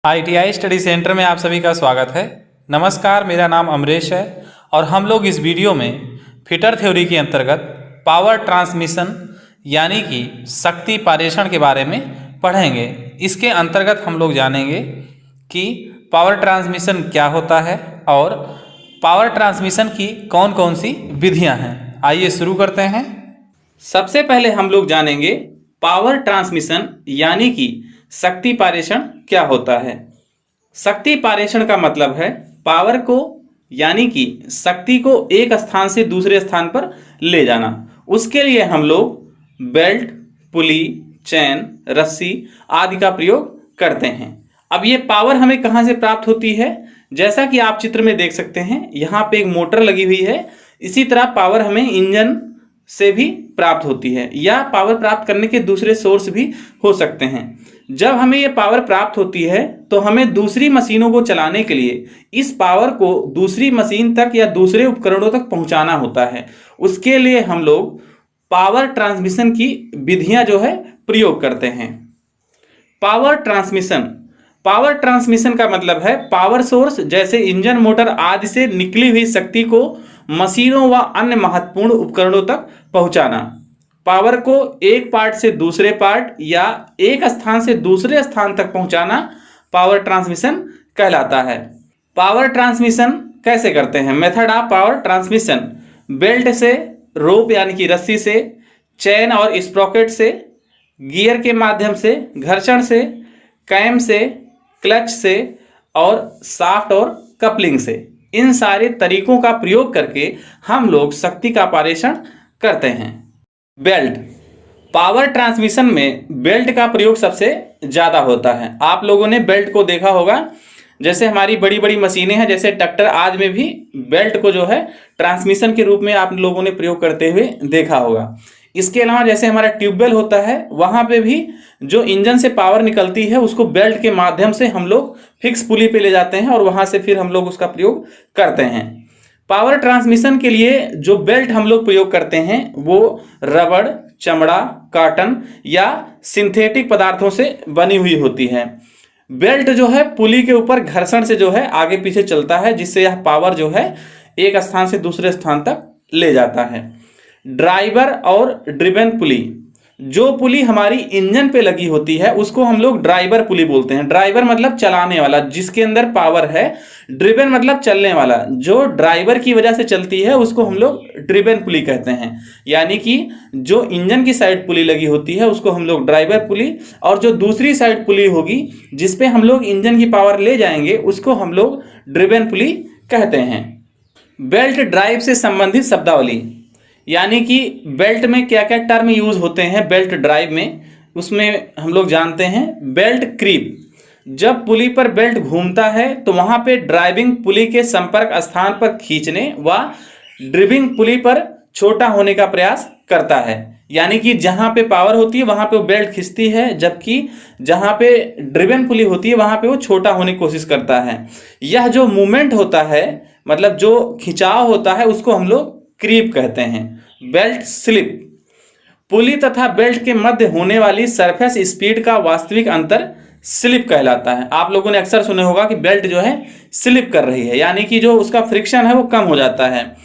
ITI study centre में आप सभी का स्वागत है। नमस्कार, मेरा नाम अमरेश है और हम लोग इस वीडियो में फिटर थ्योरी के अंतर्गत पावर ट्रांसमिशन यानी कि शक्ति पारेषण के बारे में पढ़ेंगे। इसके अंतर्गत हम लोग जानेंगे कि पावर ट्रांसमिशन क्या होता है और पावर ट्रांसमिशन की कौन कौन सी विधियां हैं। आइए शुरू करते हैं। सबसे पहले हम लोग जानेंगे पावर ट्रांसमिशन यानी कि शक्ति पारेषण क्या होता है। शक्ति पारेषण का मतलब है पावर को यानी कि शक्ति को एक स्थान से दूसरे स्थान पर ले जाना। उसके लिए हम लोग बेल्ट, पुली, चैन, रस्सी आदि का प्रयोग करते हैं। अब ये पावर हमें कहाँ से प्राप्त होती है? जैसा कि आप चित्र में देख सकते हैं, यहाँ पे एक मोटर लगी हुई है। इसी तरह पावर हमें इंजन से भी प्राप्त होती है या पावर प्राप्त करने के दूसरे सोर्स भी हो सकते हैं। जब हमें ये पावर प्राप्त होती है तो हमें दूसरी मशीनों को चलाने के लिए इस पावर को दूसरी मशीन तक या दूसरे उपकरणों तक पहुंचाना होता है। उसके लिए हम लोग पावर ट्रांसमिशन की विधियां जो है प्रयोग करते हैं। पावर ट्रांसमिशन का मतलब है पावर सोर्स जैसे इंजन, मोटर आदि से निकली हुई शक्ति को मशीनों व अन्य महत्वपूर्ण उपकरणों तक पहुंचाना। पावर को एक पार्ट से दूसरे पार्ट या एक स्थान से दूसरे स्थान तक पहुंचाना पावर ट्रांसमिशन कहलाता है। पावर ट्रांसमिशन कैसे करते हैं? Method of power transmission: belt से, रोप यानी कि रस्सी से, चैन और स्प्रॉकेट से, गियर के माध्यम से, घर्षण से, कैम से, क्लच से और शाफ्ट और कपलिंग से। इन सारे तरीकों का प्रयोग करके हम लोग शक्ति का पारेषण करते हैं। बेल्ट: पावर ट्रांसमिशन में बेल्ट का प्रयोग सबसे ज़्यादा होता है। आप लोगों ने बेल्ट को देखा होगा, जैसे हमारी बड़ी बड़ी मशीनें हैं जैसे ट्रैक्टर आदि में भी बेल्ट को जो है ट्रांसमिशन के रूप में आप लोगों ने प्रयोग करते हुए देखा होगा। इसके अलावा जैसे हमारा ट्यूबवेल होता है, वहाँ पे भी जो इंजन से पावर निकलती है उसको बेल्ट के माध्यम से हम लोग फिक्स पुली पे ले जाते हैं और वहाँ से फिर हम लोग उसका प्रयोग करते हैं। पावर ट्रांसमिशन के लिए जो बेल्ट हम लोग प्रयोग करते हैं वो रबड़, चमड़ा, कॉटन या सिंथेटिक पदार्थों से बनी हुई होती है। बेल्ट जो है पुली के ऊपर घर्षण से जो है आगे पीछे चलता है, जिससे यह पावर जो है एक स्थान से दूसरे स्थान तक ले जाता है। ड्राइवर और ड्रिवन पुली: जो पुली हमारी इंजन पे लगी होती है उसको हम लोग ड्राइवर पुली बोलते हैं। ड्राइवर मतलब चलाने वाला, जिसके अंदर पावर है। ड्रिवन मतलब चलने वाला, जो ड्राइवर की वजह से चलती है उसको हम लोग ड्रिवन पुली कहते हैं। यानी कि जो इंजन की साइड पुली लगी होती है उसको हम लोग ड्राइवर पुली, और जो दूसरी साइड पुली होगी जिसपे हम लोग इंजन की पावर ले जाएंगे उसको हम लोग ड्रिवन पुली कहते हैं। बेल्ट ड्राइव से संबंधित शब्दावली, यानी कि बेल्ट में क्या क्या टर्म यूज होते हैं बेल्ट ड्राइव में, उसमें हम लोग जानते हैं। बेल्ट क्रीप: जब पुली पर बेल्ट घूमता है तो वहां पे ड्राइविंग पुली के संपर्क स्थान पर खींचने व ड्रिविंग पुली पर छोटा होने का प्रयास करता है। यानी कि जहां पे पावर होती है वहां पे वो बेल्ट खींचती है, जबकि जहां पे ड्रिवन पुली होती है वहां पे वो छोटा होने की कोशिश करता है। यह जो मूवमेंट होता है, मतलब जो खिंचाव होता है, उसको हम लोग क्रीप कहते हैं। बेल्ट स्लिप: पुली तथा बेल्ट के मध्य होने वाली सरफेस स्पीड का वास्तविक अंतर स्लिप कहलाता है। आप लोगों ने अक्सर सुने होगा कि बेल्ट जो है स्लिप कर रही है, यानी कि जो उसका फ्रिक्शन है वो कम हो जाता है।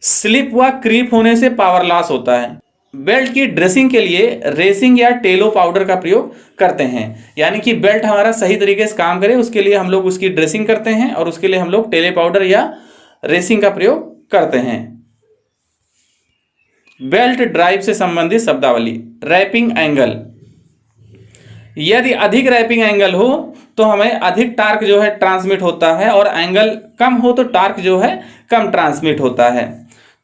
स्लिप व क्रीप होने से पावर लॉस होता है। बेल्ट की ड्रेसिंग के लिए रेसिंग या टेलो पाउडर का प्रयोग करते हैं। यानी कि बेल्ट हमारा सही तरीके से काम करे उसके लिए हम लोग उसकी ड्रेसिंग करते हैं और उसके लिए हम लोग टेले पाउडर या रेसिंग का प्रयोग करते हैं। बेल्ट ड्राइव से संबंधित शब्दावली: रैपिंग एंगल: यदि अधिक रैपिंग एंगल हो तो हमें अधिक टार्क जो है ट्रांसमिट होता है, और एंगल कम हो तो टार्क जो है कम ट्रांसमिट होता है।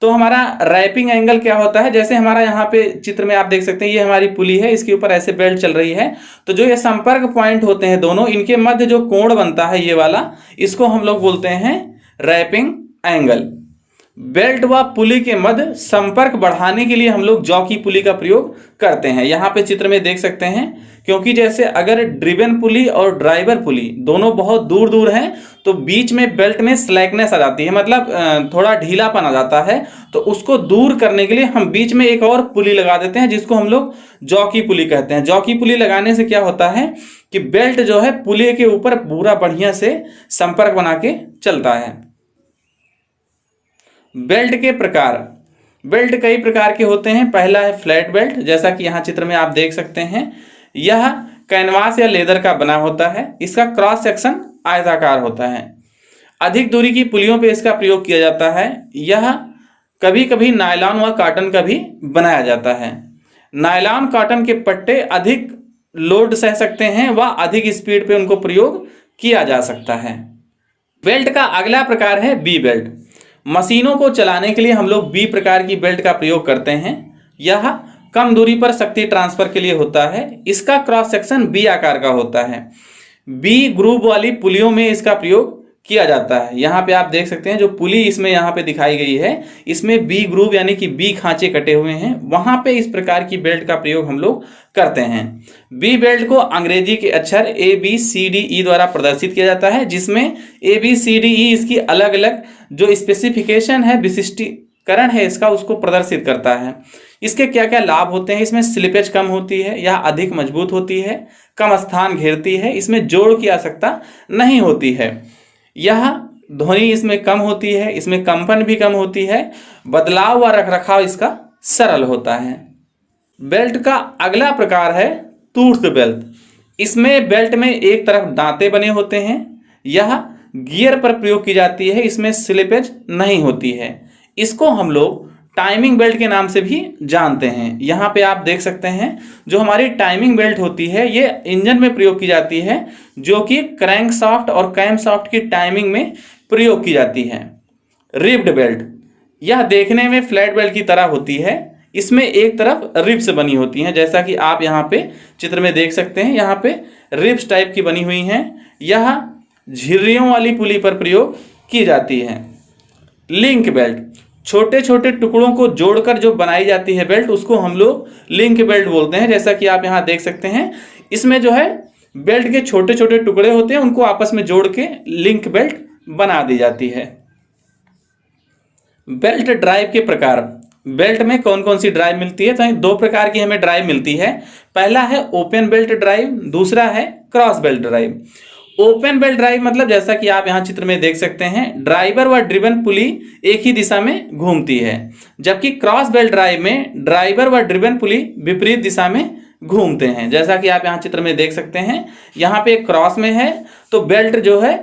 तो हमारा रैपिंग एंगल क्या होता है? जैसे हमारा यहाँ पे चित्र में आप देख सकते हैं, ये हमारी पुली है, इसके ऊपर ऐसे बेल्ट चल रही है, तो जो ये संपर्क पॉइंट होते हैं दोनों, इनके मध्य जो कोण बनता है ये वाला, इसको हम लोग बोलते हैं रैपिंग एंगल। बेल्ट व पुली के मध्य संपर्क बढ़ाने के लिए हम लोग जॉकी पुली का प्रयोग करते हैं। यहाँ पे चित्र में देख सकते हैं, क्योंकि जैसे अगर ड्रिवन पुली और ड्राइवर पुली दोनों बहुत दूर दूर हैं तो बीच में बेल्ट में स्लैकनेस आ जाती है, मतलब थोड़ा ढीलापन आ जाता है। तो उसको दूर करने के लिए हम बीच में एक और पुली लगा देते हैं, जिसको हम लोग जॉकी पुली कहते हैं। जॉकी पुली लगाने से क्या होता है कि बेल्ट जो है पुली के ऊपर पूरा बढ़िया से संपर्क बना के चलता है। बेल्ट के प्रकार, बेल्ट कई प्रकार के होते हैं। पहला है फ्लैट बेल्ट, जैसा कि यहाँ चित्र में आप देख सकते हैं। यह कैनवास या लेदर का बना होता है। इसका क्रॉस सेक्शन आयताकार होता है। अधिक दूरी की पुलियों पे इसका प्रयोग किया जाता है। यह कभी कभी नायलॉन व कॉटन का भी बनाया जाता है। नायलॉन कॉटन के पट्टे अधिक लोड सह सकते हैं व अधिक स्पीड पे उनको प्रयोग किया जा सकता है। बेल्ट का अगला प्रकार है बी बेल्ट। मशीनों को चलाने के लिए हम लोग बी प्रकार की बेल्ट का प्रयोग करते हैं। यह कम दूरी पर शक्ति ट्रांसफर के लिए होता है। इसका क्रॉस सेक्शन बी आकार का होता है। बी ग्रूव वाली पुलियों में इसका प्रयोग किया जाता है। यहाँ पे आप देख सकते हैं जो पुली इसमें यहाँ पे दिखाई गई है, इसमें बी ग्रूव यानी कि बी खांचे कटे हुए हैं, वहां पे इस प्रकार की बेल्ट का प्रयोग हम लोग करते हैं। बी बेल्ट को अंग्रेजी के अक्षर A B C D E द्वारा प्रदर्शित किया जाता है, जिसमें A B C D E इसकी अलग अलग जो स्पेसिफिकेशन है, विशिष्टीकरण है इसका, उसको प्रदर्शित करता है। इसके क्या क्या लाभ होते हैं? इसमें स्लिपेज कम होती है, यह अधिक मजबूत होती है, कम स्थान घेरती है, इसमें जोड़ की आवश्यकता नहीं होती है, यह ध्वनि इसमें कम होती है, इसमें कंपन भी कम होती है, बदलाव व रखरखाव इसका सरल होता है। बेल्ट का अगला प्रकार है टूथ बेल्ट। इसमें बेल्ट में एक तरफ दांते बने होते हैं। यह गियर पर प्रयोग की जाती है। इसमें स्लिपेज नहीं होती है। इसको हम लोग टाइमिंग बेल्ट के नाम से भी जानते हैं। यहाँ पे आप देख सकते हैं जो हमारी टाइमिंग बेल्ट होती है ये इंजन में प्रयोग की जाती है, जो कि क्रैंकशाफ्ट और कैमशाफ्ट की टाइमिंग में प्रयोग की जाती है। रिब्ड बेल्ट, यह देखने में फ्लैट बेल्ट की तरह होती है। इसमें एक तरफ रिब्स बनी होती हैं, जैसा कि आप यहाँ पे चित्र में देख सकते हैं। यहाँ पे रिब्स टाइप की बनी हुई हैं। यह झिर्रियों वाली पुली पर प्रयोग की जाती है। लिंक बेल्ट, छोटे छोटे टुकड़ों को जोड़कर जो बनाई जाती है बेल्ट, उसको हम लोग लिंक बेल्ट बोलते हैं। जैसा कि आप यहाँ देख सकते हैं, इसमें जो है बेल्ट के छोटे छोटे टुकड़े होते हैं, उनको आपस में जोड़ के लिंक बेल्ट बना दी जाती है। बेल्ट ड्राइव के प्रकार, बेल्ट में कौन कौन सी ड्राइव मिलती है? तो दो प्रकार की हमें ड्राइव मिलती है। पहला है ओपन बेल्ट ड्राइव, दूसरा है cross belt drive. Open belt drive मतलब जैसा कि आप यहाँ चित्र में देख सकते हैं, ड्राइवर व ड्रिवन पुली एक ही दिशा में घूमती है, जबकि क्रॉस बेल्ट ड्राइव में ड्राइवर व ड्रिवन पुली विपरीत दिशा में घूमते हैं। जैसा कि आप यहाँ चित्र में देख सकते हैं, यहाँ पे क्रॉस में है तो बेल्ट जो है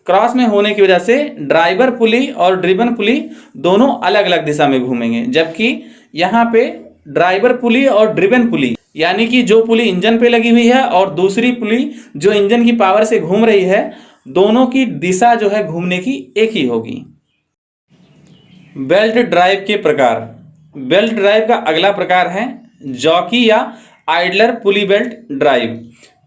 क्रॉस में होने की वजह से ड्राइवर पुली और ड्रिवन पुली दोनों अलग अलग दिशा में घूमेंगे, जबकि यहाँ पे ड्राइवर पुली और ड्रिवन पुली यानी कि जो पुली इंजन पे लगी हुई है और दूसरी पुली जो इंजन की पावर से घूम रही है, दोनों की दिशा जो है घूमने की एक ही होगी। बेल्ट ड्राइव के प्रकार, बेल्ट ड्राइव का अगला प्रकार है जॉकी या आइडलर पुली बेल्ट ड्राइव।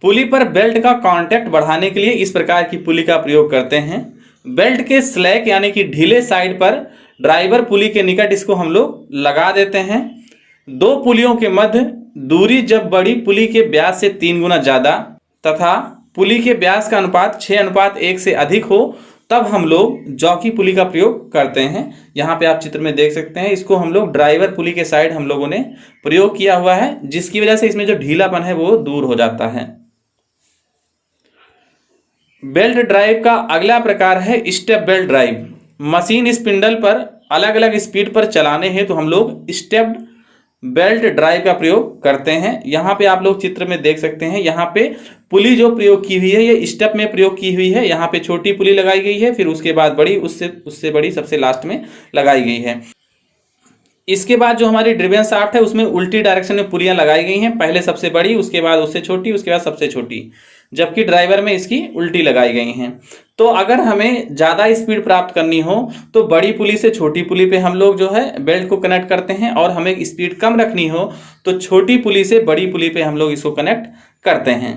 पुली पर बेल्ट का कांटेक्ट बढ़ाने के लिए इस प्रकार की पुली का प्रयोग करते हैं। बेल्ट के स्लैक यानी कि ढीले साइड पर ड्राइवर पुली के निकट इसको हम लोग लगा देते हैं। दो पुलियों के मध्य दूरी जब बड़ी पुली के व्यास से 3 गुना ज़्यादा तथा पुली के व्यास का अनुपात 6:1 से अधिक हो, तब हम लोग जॉकी पुली का प्रयोग करते हैं। यहाँ पे आप चित्र में देख सकते हैं, इसको हम लोग ड्राइवर पुली के साइड हम लोगों ने प्रयोग किया हुआ है, जिसकी वजह से इसमें जो ढीलापन है वो दूर हो जाता है। बेल्ट ड्राइव का अगला प्रकार है step belt drive. Machine spindle पर अलग अलग स्पीड पर चलाने हैं तो हम लोग स्टेप्ड बेल्ट ड्राइव का प्रयोग करते हैं। यहाँ पे आप लोग चित्र में देख सकते हैं, यहाँ पे पुली जो प्रयोग की हुई है ये स्टेप में प्रयोग की हुई है। यहाँ पे छोटी पुली लगाई गई है, फिर उसके बाद बड़ी, उससे बड़ी सबसे लास्ट में लगाई गई है। इसके बाद जो हमारी ड्रिवन शाफ्ट है उसमें उल्टी डायरेक्शन में पुलियाँ लगाई गई हैं, पहले सबसे बड़ी, उसके बाद उससे छोटी, उसके बाद सबसे छोटी, जबकि ड्राइवर में इसकी उल्टी लगाई गई हैं। तो अगर हमें ज़्यादा स्पीड प्राप्त करनी हो तो बड़ी पुली से छोटी पुली पे हम लोग जो है बेल्ट को कनेक्ट करते हैं, और हमें स्पीड कम रखनी हो तो छोटी पुली से बड़ी पुली पे हम लोग इसको कनेक्ट करते हैं।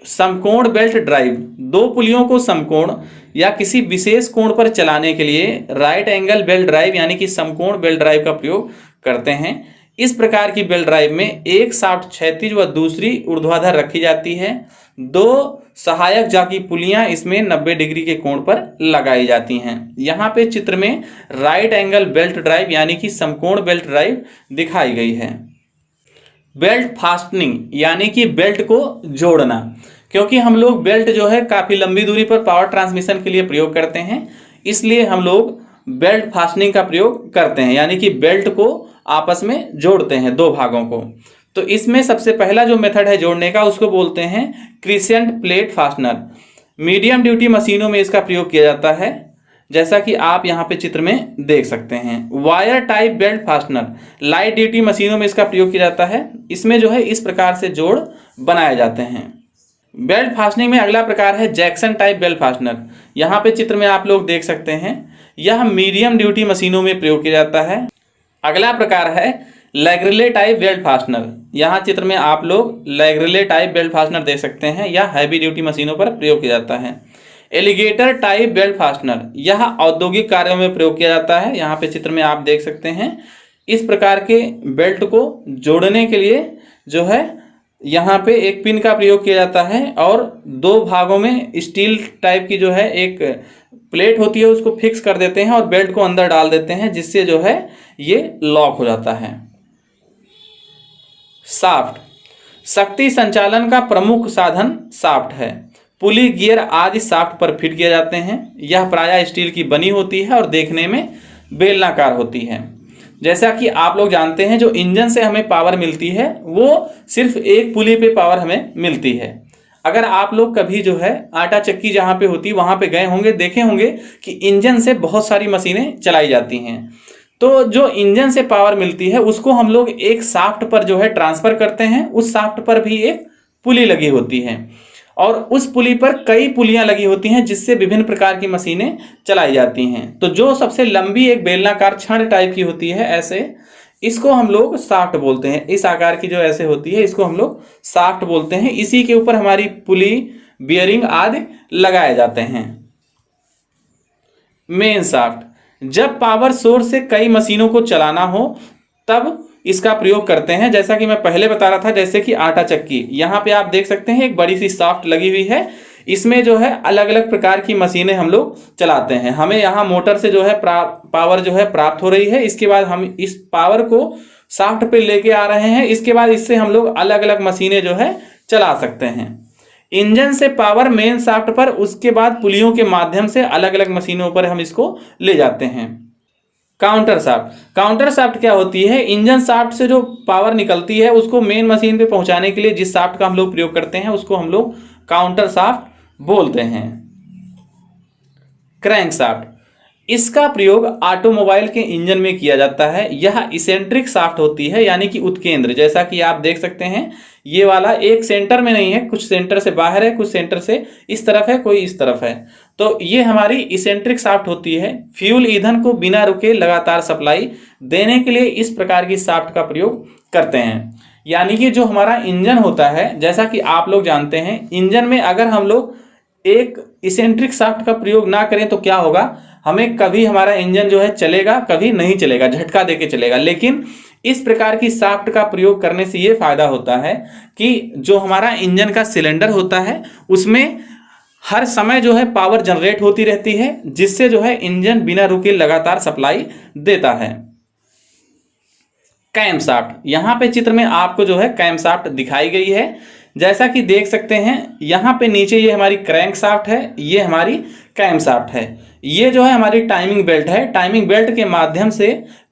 समकोण बेल्ट ड्राइव, दो पुलियों को समकोण या किसी विशेष कोण पर चलाने के लिए राइट एंगल बेल्ट ड्राइव यानी कि समकोण बेल्ट ड्राइव का प्रयोग करते हैं। इस प्रकार की बेल्ट ड्राइव में एक शाफ्ट क्षैतिज व दूसरी ऊर्ध्वाधर रखी जाती है। दो सहायक जाकी पुलियां इसमें 90 डिग्री के कोण पर लगाई जाती हैं। यहाँ पे चित्र में राइट एंगल बेल्ट ड्राइव यानी कि समकोण बेल्ट ड्राइव दिखाई गई है। बेल्ट फास्टनिंग यानी कि बेल्ट को जोड़ना, क्योंकि हम लोग बेल्ट जो है काफ़ी लंबी दूरी पर पावर ट्रांसमिशन के लिए प्रयोग करते हैं, इसलिए हम लोग बेल्ट फास्टनिंग का प्रयोग करते हैं, यानी कि बेल्ट को आपस में जोड़ते हैं दो भागों को। तो इसमें सबसे पहला जो मेथड है जोड़ने का उसको बोलते हैं crescent plate fastener. Medium duty मशीनों में इसका प्रयोग किया जाता है, जैसा कि आप यहाँ पे चित्र में देख सकते हैं। Wire type belt fastener, light duty मशीनों में इसका प्रयोग किया जाता है। इसमें जो है इस प्रकार से जोड़ बनाए जाते हैं। बेल्ट फास्टनिंग में अगला प्रकार है जैक्सन टाइप बेल्ट फास्टनर। यहाँ पे चित्र में आप लोग देख सकते हैं, यह मीडियम ड्यूटी मशीनों में प्रयोग किया जाता है। अगला प्रकार है लैग्रेले टाइप बेल्ट फास्टनर। यहाँ चित्र में आप लोग लैग्रेले टाइप बेल्ट फास्टनर देख सकते हैं, यह हैवी ड्यूटी मशीनों पर प्रयोग किया जाता है। एलिगेटर टाइप बेल्ट फास्टनर, यह औद्योगिक कार्यों में प्रयोग किया जाता है। यहाँ पे चित्र में आप देख सकते हैं, इस प्रकार के बेल्ट को जोड़ने के लिए जो है यहाँ पे एक पिन का प्रयोग किया जाता है और दो भागों में स्टील टाइप की जो है एक प्लेट होती है उसको फिक्स कर देते हैं और बेल्ट को अंदर डाल देते हैं, जिससे जो है ये लॉक हो जाता है। शाफ्ट, शक्ति संचालन का प्रमुख साधन शाफ्ट है। पुली, गियर आदि शाफ्ट पर फिट किए जाते हैं। यह प्रायः स्टील की बनी होती है और देखने में बेलनाकार होती है। जैसा कि आप लोग जानते हैं, जो इंजन से हमें पावर मिलती है वो सिर्फ एक पुली पे पावर हमें मिलती है। अगर आप लोग कभी जो है आटा चक्की जहाँ पे होती है वहाँ पे गए होंगे, देखे होंगे कि इंजन से बहुत सारी मशीनें चलाई जाती हैं। तो जो इंजन से पावर मिलती है उसको हम लोग एक शाफ्ट पर जो है ट्रांसफर करते हैं। उस शाफ्ट पर भी एक पुली लगी होती है और उस पुली पर कई पुलियां लगी होती हैं, जिससे विभिन्न प्रकार की मशीनें चलाई जाती हैं। तो जो सबसे लंबी एक बेलनाकार छड़ टाइप की होती है, ऐसे इसको हम लोग शाफ्ट बोलते हैं। इस आकार की जो ऐसे होती है इसको हम लोग शाफ्ट बोलते हैं। इसी के ऊपर हमारी पुली, बियरिंग आदि लगाए जाते हैं। मेन शाफ्ट, जब पावर सोर्स से कई मशीनों को चलाना हो तब इसका प्रयोग करते हैं। जैसा कि मैं पहले बता रहा था, जैसे कि आटा चक्की, यहाँ पे आप देख सकते हैं एक बड़ी सी शाफ्ट लगी हुई है। इसमें जो है अलग अलग प्रकार की मशीनें हम लोग चलाते हैं। हमें यहाँ मोटर से जो है पावर जो है प्राप्त हो रही है। इसके बाद हम इस पावर को शाफ्ट पे लेके आ रहे हैं। इसके बाद इससे हम लोग अलग अलग मशीनें जो है चला सकते हैं। इंजन से पावर मेन शाफ्ट पर, उसके बाद पुलियों के माध्यम से अलग अलग मशीनों पर हम इसको ले जाते हैं। काउंटर शाफ्ट, काउंटर शाफ्ट क्या होती है? इंजन शाफ्ट से जो पावर निकलती है उसको मेन मशीन पे पहुंचाने के लिए जिस शाफ्ट का हम लोग प्रयोग करते हैं उसको हम लोग काउंटर शाफ्ट बोलते हैं। क्रैंक शाफ्ट, इसका प्रयोग ऑटोमोबाइल के इंजन में किया जाता है। यह इसेंट्रिक शाफ्ट होती है, यानी कि उत्केंद्र। जैसा कि आप देख सकते हैं, ये वाला एक सेंटर में नहीं है, कुछ सेंटर से बाहर है, कुछ सेंटर से इस तरफ है, कोई इस तरफ है। तो ये हमारी इसेंट्रिक शाफ्ट होती है। फ्यूल ईंधन को बिना रुके लगातार सप्लाई देने के लिए इस प्रकार की शाफ्ट का प्रयोग करते हैं। यानी कि जो हमारा इंजन होता है, जैसा कि आप लोग जानते हैं, इंजन में अगर हम लोग एक इसेंट्रिक शाफ्ट का प्रयोग ना करें तो क्या होगा, हमें कभी हमारा इंजन जो है चलेगा, कभी नहीं चलेगा, झटका देके चलेगा। लेकिन इस प्रकार की शाफ्ट का प्रयोग करने से ये फायदा होता है कि जो हमारा इंजन का सिलेंडर होता है उसमें हर समय जो है पावर जनरेट होती रहती है, जिससे जो है इंजन बिना रुके लगातार सप्लाई देता है। कैम शाफ्ट, यहाँ पे चित्र में आपको जो है कैम शाफ्ट दिखाई गई है। जैसा कि देख सकते हैं, यहाँ पे नीचे ये हमारी क्रैंक शाफ्ट है, ये हमारी कैम शाफ्ट है। ये जो है हमारी टाइमिंग बेल्ट है। टाइमिंग बेल्ट के माध्यम से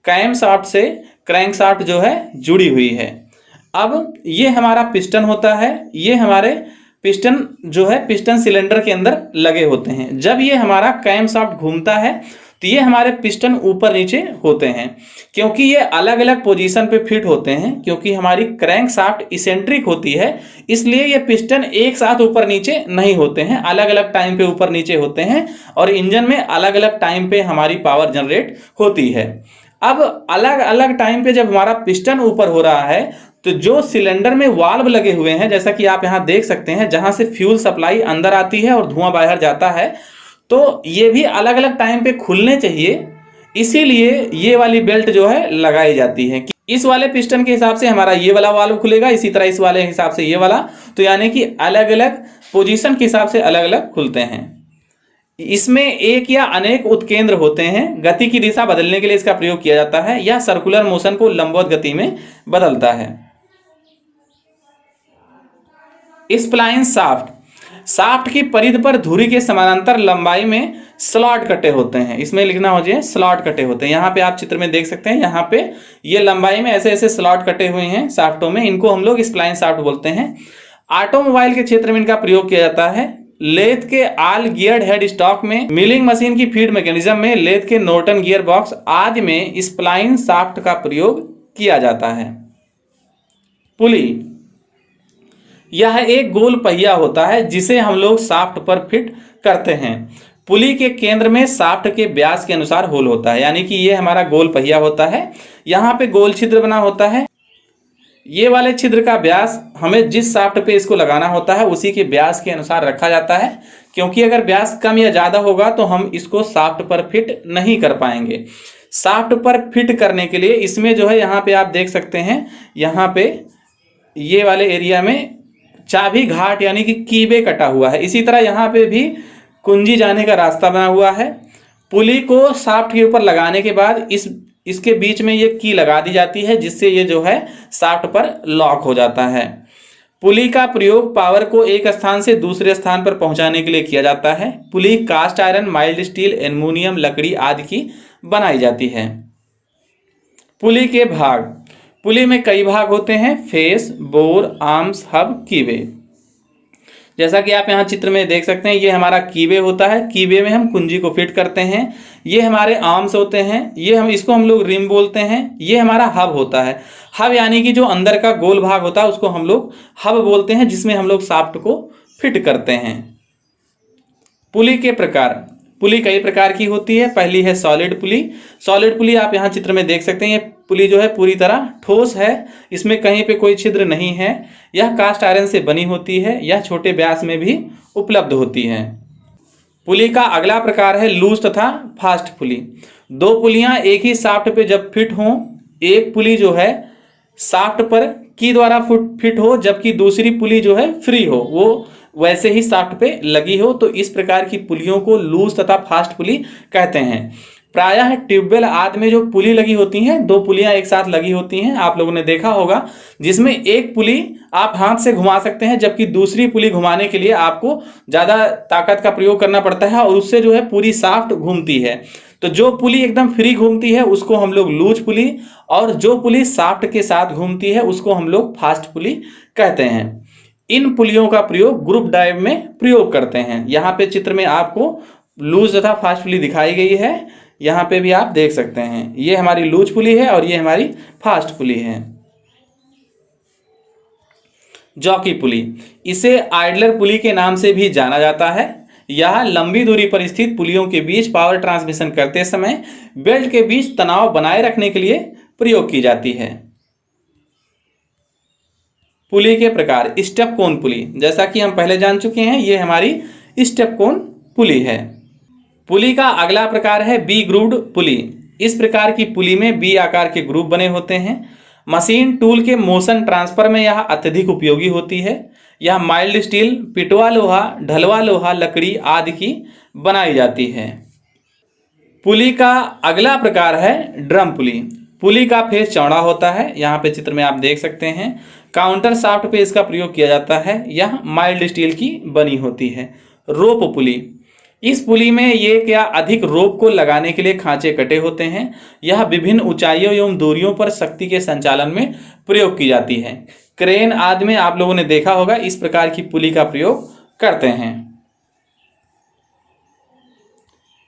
कैम शाफ्ट से क्रैंक शाफ्ट जो है जुड़ी हुई है। अब ये हमारा पिस्टन होता है। ये हमारे पिस्टन जो है पिस्टन सिलेंडर के अंदर लगे होते हैं। जब ये हमारा कैम शाफ्ट घूमता है तो ये हमारे पिस्टन ऊपर नीचे होते हैं, क्योंकि ये अलग अलग पोजीशन पे फिट होते हैं। क्योंकि हमारी क्रैंक शाफ्ट इसेंट्रिक होती है, इसलिए ये पिस्टन एक साथ ऊपर नीचे नहीं होते हैं, अलग अलग टाइम पे ऊपर नीचे होते हैं और इंजन में अलग अलग टाइम पे हमारी पावर जनरेट होती है। अब अलग अलग टाइम पे जब हमारा पिस्टन ऊपर हो रहा है तो जो सिलेंडर में वाल्व लगे हुए हैं, जैसा कि आप यहाँ देख सकते हैं, जहां से फ्यूल सप्लाई अंदर आती है और धुआं बाहर जाता है, तो ये भी अलग अलग टाइम पे खुलने चाहिए। इसीलिए ये वाली बेल्ट जो है लगाई जाती है कि इस वाले पिस्टन के हिसाब से हमारा ये वाला वाल्व खुलेगा, इसी तरह इस वाले हिसाब से ये वाला, तो यानी कि अलग अलग पोजीशन के हिसाब से अलग अलग खुलते हैं। इसमें एक या अनेक उत्केंद्र होते हैं। गति की दिशा बदलने के लिए इसका प्रयोग किया जाता है। यह सर्कुलर मोशन को लंबवत गति में बदलता है। स्प्लाइन शाफ्ट की परिधि पर धुरी के समानांतर लंबाई में स्लॉट कटे होते हैं। इसमें लिखना हो जाए स्लॉट कटे होते हैं। यहाँ पे आप चित्र में देख सकते हैं, यहाँ पे ये लंबाई में ऐसे ऐसे स्लॉट कटे हुए हैं शाफ्टों में, इनको हम लोग स्प्लाइन शाफ्ट बोलते हैं। ऑटोमोबाइल के क्षेत्र में इनका प्रयोग किया जाता है। लेथ के आल गियर्ड हेड स्टॉक में, मिलिंग मशीन की फीड मैकेनिज्म में, लेथ के नॉर्टन गियर बॉक्स आदि में स्प्लाइन शाफ्ट का प्रयोग किया जाता है। पुली, यह एक गोल पहिया होता है जिसे हम लोग शाफ्ट पर फिट करते हैं। पुली के केंद्र में शाफ्ट के व्यास के अनुसार होल होता है, यानी कि ये हमारा गोल पहिया होता है। यहाँ पे गोल छिद्र बना होता है। ये वाले छिद्र का व्यास हमें जिस शाफ्ट पे इसको लगाना होता है उसी के व्यास के अनुसार रखा जाता है, क्योंकि अगर व्यास कम या ज़्यादा होगा तो हम इसको शाफ्ट पर फिट नहीं कर पाएंगे। शाफ्ट पर फिट करने के लिए इसमें जो है, यहाँ पे आप देख सकते हैं, यहाँ पे ये वाले एरिया में चाबी घाट यानी कि कीबे कटा हुआ है। इसी तरह यहाँ पे भी कुंजी जाने का रास्ता बना हुआ है। पुली को शाफ्ट के ऊपर लगाने के बाद इसके बीच में ये की लगा दी जाती है, जिससे ये जो है शाफ्ट पर लॉक हो जाता है। पुली का प्रयोग पावर को एक स्थान से दूसरे स्थान पर पहुंचाने के लिए किया जाता है। Pulley cast iron, mild steel, aluminium, लकड़ी आदि की बनाई जाती है। पुली के भाग, पुली में कई भाग होते हैं, फेस, बोर, आर्म्स, हब, कीबे। जैसा कि आप यहाँ चित्र में देख सकते हैं, ये हमारा कीबे होता है। कीबे में हम कुंजी को फिट करते हैं। ये हमारे आर्म्स होते हैं, ये इसको हम लोग रिम बोलते हैं। ये हमारा हब होता है। हब यानी कि जो अंदर का गोल भाग होता है उसको हम लोग हब बोलते हैं, जिसमें हम लोग शाफ्ट को फिट करते हैं। पुली के प्रकार, पुली कई प्रकार की होती है। पहली है सॉलिड पुली। सॉलिड पुली आप यहाँ चित्र में देख सकते हैं। ये पुली जो है पूरी तरह ठोस है, इसमें कहीं पे कोई छिद्र नहीं है। यह कास्ट आयरन से बनी होती है। यह छोटे व्यास में भी उपलब्ध होती है। पुली का अगला प्रकार है लूज तथा फास्ट पुली। दो पुलियां एक ही शाफ्ट पे जब फिट हों, एक पुली जो है शाफ्ट पर की द्वारा फिट हो, जबकि दूसरी पुली जो है फ्री हो, वो वैसे ही शाफ्ट पे लगी हो, तो इस प्रकार की पुलियों को लूज तथा फास्ट पुली कहते हैं। प्रायः ट्यूबवेल आदि में जो पुली लगी होती हैं, दो पुलियां एक साथ लगी होती हैं, आप लोगों ने देखा होगा, जिसमें एक पुली आप हाथ से घुमा सकते हैं, जबकि दूसरी पुली घुमाने के लिए आपको ज़्यादा ताकत का प्रयोग करना पड़ता है और उससे जो है पूरी शाफ्ट घूमती है। तो जो पुली एकदम फ्री घूमती है उसको हम लोग लूज पुली, और जो पुली शाफ्ट के साथ घूमती है उसको हम लोग फास्ट पुली कहते हैं। इन पुलियों का प्रयोग ग्रुप ड्राइव में प्रयोग करते हैं। यहाँ पे चित्र में आपको लूज तथा फास्ट पुली दिखाई गई है, यहाँ पे भी आप देख सकते हैं। ये हमारी लूज पुली है और ये हमारी फास्ट पुली है। जॉकी पुली, इसे आइडलर पुली के नाम से भी जाना जाता है। यह लंबी दूरी पर स्थित पुलियों के बीच पावर ट्रांसमिशन करते समय बेल्ट के बीच तनाव बनाए रखने के लिए प्रयोग की जाती है। पुली के प्रकार, स्टेप कोन पुली, जैसा कि हम पहले जान चुके हैं, ये हमारी स्टेप कोन पुली है। पुली का अगला प्रकार है बी ग्रूव्ड पुली। इस प्रकार की पुली में बी आकार के ग्रूव बने होते हैं। मशीन टूल के मोशन ट्रांसफर में यह अत्यधिक उपयोगी होती है। यह माइल्ड स्टील, पिटवा लोहा, ढलवा लोहा, लकड़ी आदि की बनाई जाती है। पुली का अगला प्रकार है ड्रम पुली। पुली का फेस चौड़ा होता है, यहाँ पे चित्र में आप देख सकते हैं। काउंटर शाफ्ट पे इसका प्रयोग किया जाता है। यह माइल्ड स्टील की बनी होती है। रोप पुली, इस पुली में ये क्या अधिक रोप को लगाने के लिए खांचे कटे होते हैं। यह विभिन्न ऊंचाइयों एवं दूरियों पर शक्ति के संचालन में प्रयोग की जाती है। क्रेन आदि में आप लोगों ने देखा होगा, इस प्रकार की पुली का प्रयोग करते हैं।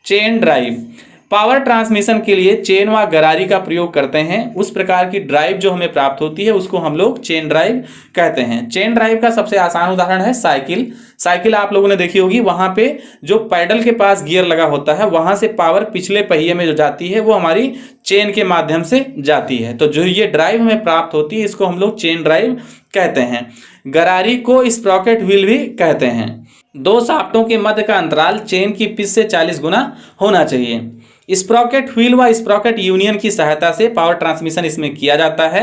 चेन ड्राइव, पावर ट्रांसमिशन के लिए चेन व गरारी का प्रयोग करते हैं। उस प्रकार की ड्राइव जो हमें प्राप्त होती है उसको हम लोग चेन ड्राइव कहते हैं। चेन ड्राइव का सबसे आसान उदाहरण है साइकिल। साइकिल आप लोगों ने देखी होगी, वहां पे जो पैडल के पास गियर लगा होता है वहां से पावर पिछले पहिए में जो जाती है वो हमारी चेन के माध्यम से जाती है। तो जो ये ड्राइव हमें प्राप्त होती है इसको हम लोग चेन ड्राइव कहते हैं। गरारी को स्प्रॉकेट व्हील भी कहते हैं। दो शाफ्टों के मध्य का अंतराल चेन की पिच से 40 गुना होना चाहिए। स्प्रॉकेट व्हील व स्प्रॉकेट यूनियन की सहायता से पावर ट्रांसमिशन इसमें किया जाता है।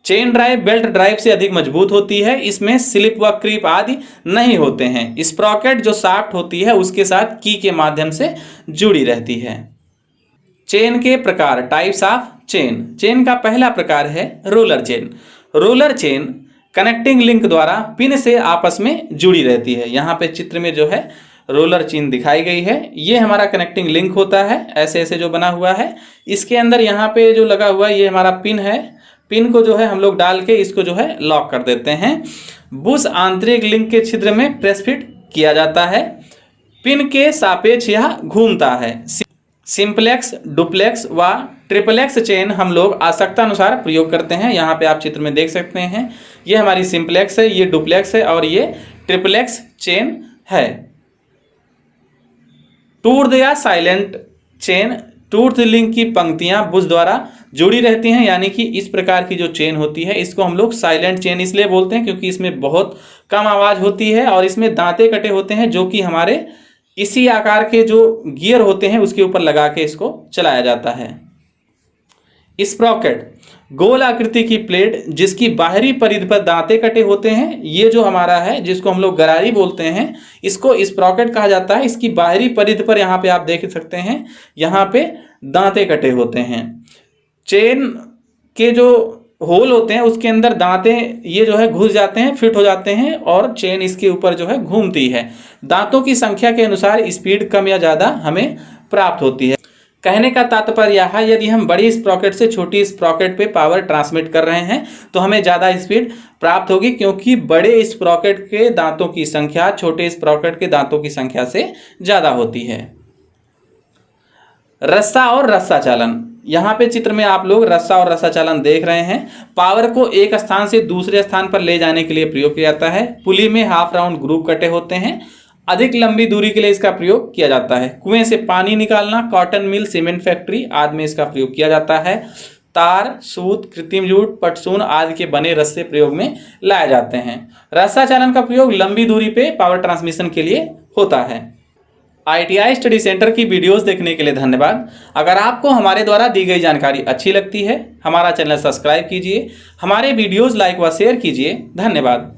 चेन ड्राइव बेल्ट ड्राइव से अधिक मजबूत होती है। इसमें स्लिप व क्रीप आदि नहीं होते हैं। स्प्रॉकेट जो शाफ्ट होती है उसके साथ की के माध्यम से जुड़ी रहती है। चेन के प्रकार, टाइप्स ऑफ चेन। चेन का पहला प्रकार है roller chain. Roller chain connecting link द्वारा पिन से आपस में जुड़ी रहती है। यहाँ पे चित्र में जो है रोलर चेन दिखाई गई है, ये हमारा कनेक्टिंग लिंक होता है, ऐसे ऐसे जो बना हुआ है। इसके अंदर यहाँ पे जो लगा हुआ है ये हमारा पिन है। पिन को जो है हम लोग डाल के इसको जो है लॉक कर देते हैं। बुश आंतरिक लिंक के छिद्र में प्रेस फिट किया जाता है। पिन के सापेक्ष यह घूमता है। सिंपलेक्स, डुप्लेक्स व ट्रिपलेक्स चेन हम लोग आवश्यकता अनुसार प्रयोग करते हैं। यहाँ पे आप चित्र में देख सकते हैं, ये हमारी सिंपलेक्स है, ये डुप्लेक्स है और ये ट्रिपलेक्स चेन है। टूर्ड या साइलेंट चेन, टूर्थ लिंक की पंक्तियां बुश द्वारा जुड़ी रहती हैं, यानी कि इस प्रकार की जो चेन होती है इसको हम लोग साइलेंट चेन इसलिए बोलते हैं क्योंकि इसमें बहुत कम आवाज होती है और इसमें दांते कटे होते हैं जो कि हमारे इसी आकार के जो गियर होते हैं उसके ऊपर लगा के इसको चलाया जाता है। स्प्रॉकेट, गोल आकृति की प्लेट जिसकी बाहरी परिधि पर दांते कटे होते हैं, ये जो हमारा है जिसको हम लोग गरारी बोलते हैं इसको स्प्रॉकेट कहा जाता है। इसकी बाहरी परिधि पर यहाँ पे आप देख सकते हैं, यहाँ पे दांते कटे होते हैं। चेन के जो होल होते हैं उसके अंदर दांते ये जो है घुस जाते हैं, फिट हो जाते हैं और चेन इसके ऊपर जो है घूमती है। दांतों की संख्या के अनुसार स्पीड कम या ज़्यादा हमें प्राप्त होती है। कहने का तात्पर्य यह है, यदि हम बड़ी स्प्रॉकेट से छोटी स्प्रॉकेट पे पावर ट्रांसमिट कर रहे हैं तो हमें ज़्यादा स्पीड प्राप्त होगी, क्योंकि बड़े स्प्रॉकेट के दांतों की संख्या छोटे स्प्रॉकेट के दांतों की संख्या से ज़्यादा होती है। रस्सा और रस्सा चालन, यहाँ पे चित्र में आप लोग रस्सा और रस्सा चालन देख रहे हैं। पावर को एक स्थान से दूसरे स्थान पर ले जाने के लिए प्रयोग किया जाता है। पुली में हाफ राउंड ग्रुप कटे होते हैं। अधिक लंबी दूरी के लिए इसका प्रयोग किया जाता है। कुएं से पानी निकालना, कॉटन मिल, सीमेंट फैक्ट्री आदि में इसका प्रयोग किया जाता है। तार, सूत, कृत्रिम जूट, पटसून आदि के बने रस्से प्रयोग में लाए जाते हैं। रस्सा चालन का प्रयोग लंबी दूरी पे पावर ट्रांसमिशन के लिए होता है। ITI स्टडी सेंटर की वीडियोस देखने के लिए धन्यवाद। अगर आपको हमारे द्वारा दी गई जानकारी अच्छी लगती है, हमारा चैनल सब्सक्राइब कीजिए, हमारे वीडियोस लाइक व शेयर कीजिए। धन्यवाद।